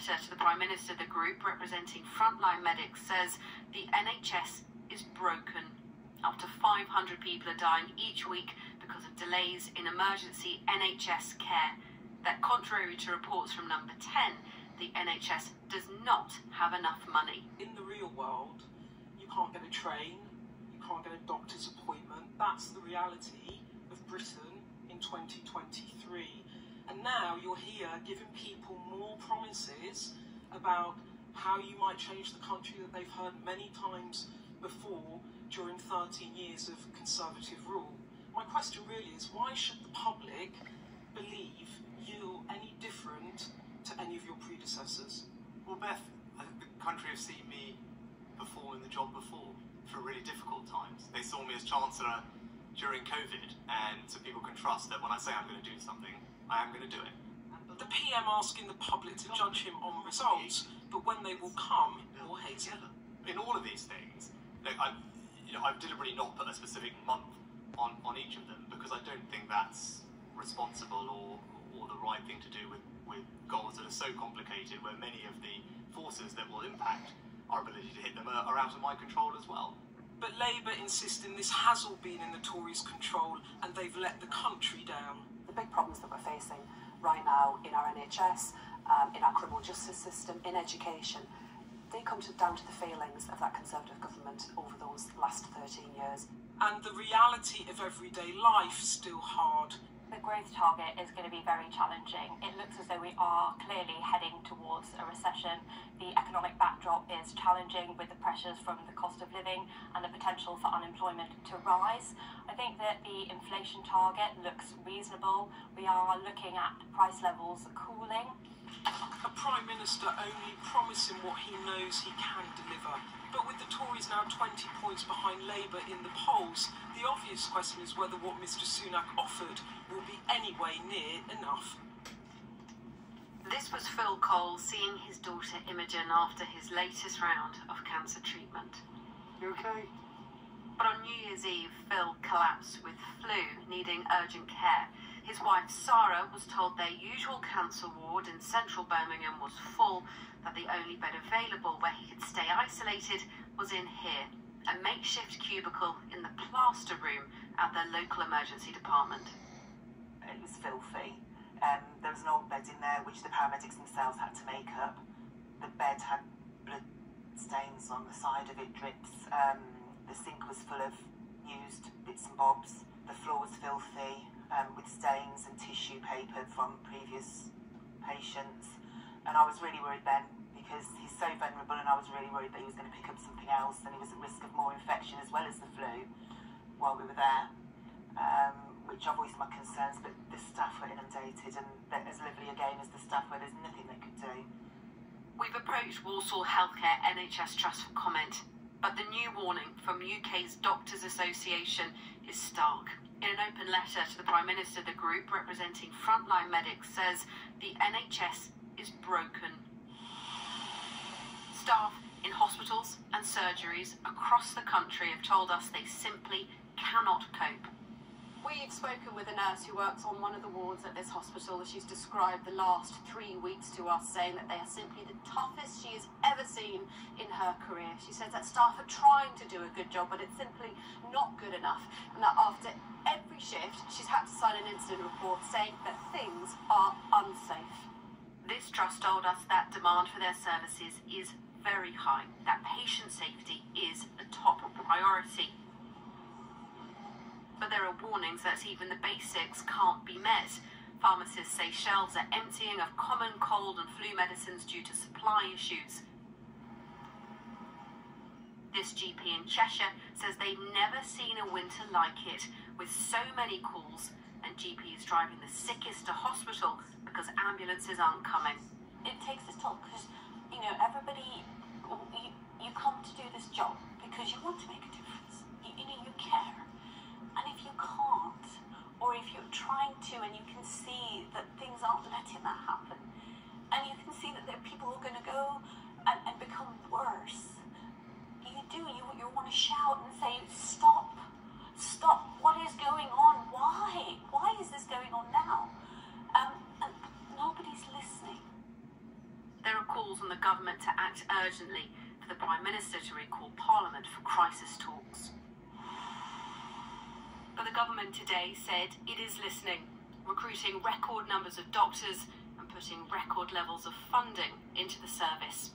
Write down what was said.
letter to the Prime Minister, the group representing frontline medics says the NHS is broken. Up to 500 people are dying each week because of delays in emergency NHS care. That contrary to reports from Number 10, the NHS does not have enough money. In the real world, you can't get a train, you can't get a doctor's appointment. That's the reality of Britain in 2023. And now you're here giving people more promises about how you might change the country that they've heard many times before during 13 years of Conservative rule. My question really is, why should the public believe you're any different to any of your predecessors? Well, Beth, I think the country have seen me perform in the job before through really difficult times. They saw me as Chancellor during COVID, and so people can trust that when I say I'm going to do something, I am going to do it. The PM asking the public to judge him on results, but when they will come, you'll hate it. In all of these things, look, I've deliberately not put a specific month on each of them because I don't think that's responsible or the right thing to do with goals that are so complicated, where many of the forces that will impact our ability to hit them are out of my control as well. But Labour insisting this has all been in the Tories' control and they've let the country down. The big problems that we're facing right now in our NHS, in our criminal justice system, in education, they come down to the failings of that Conservative government over those last 13 years. And the reality of everyday life still hard. The growth target is going to be very challenging. It looks as though we are clearly heading towards a recession. The economic backdrop is challenging with the pressures from the cost of living and the potential for unemployment to rise. I think that the inflation target looks reasonable. We are looking at price levels cooling. A Prime Minister only promising what he knows he can deliver. But with the Tories now 20 points behind Labour in the polls, the obvious question is whether what Mr Sunak offered will be anyway near enough. This was Phil Cole seeing his daughter Imogen after his latest round of cancer treatment. You okay? But on New Year's Eve, Phil collapsed with flu, needing urgent care. His wife Sarah was told their usual cancer ward in central Birmingham was full, that the only bed available where he could stay isolated was in here, a makeshift cubicle in the plaster room at their local emergency department. It was filthy. There was an old bed in there which the paramedics themselves had to make up. The bed had blood stains on the side of it, drips. The sink was full of used bits and bobs. The floor was filthy, with stains and tissue paper from previous patients. And I was really worried then, because he's so vulnerable, and I was really worried that he was going to pick up something else and he was at risk of more infection as well as the flu while we were there, which I voiced my concerns, but the staff were inundated, and they're as lovely again as the staff were, there's nothing they could do. We've approached Walsall Healthcare NHS Trust for comment, but the new warning from UK's Doctors Association is stark. In an open letter to the Prime Minister, the group representing frontline medics says the NHS is broken. Staff in hospitals and surgeries across the country have told us they simply cannot cope. We've spoken with a nurse who works on one of the wards at this hospital. She's described the last 3 weeks to us, saying that they are simply the toughest she has ever seen in her career. She says that staff are trying to do a good job, but it's simply not good enough, and that after every shift she's had to sign an incident report saying that things are unsafe. This trust told us that demand for their services is very high, that patient safety is a top priority. But there are warnings that even the basics can't be met. Pharmacists say shelves are emptying of common cold and flu medicines due to supply issues. This GP in Cheshire says they've never seen a winter like it, with so many calls and GPs driving the sickest to hospital because ambulances aren't coming. It takes its toll because, everybody, you come to do this job because you want to make a difference. You care. And if you can't, or if you're trying to and you can see that things aren't letting that happen, and you can see that there are people who are going to go and become worse, you want to shout and say, stop, what is going on, why is this going on now? And nobody's listening. There are calls on the government to act urgently for the Prime Minister to recall Parliament for crisis talks. But the government today said it is listening, recruiting record numbers of doctors and putting record levels of funding into the service.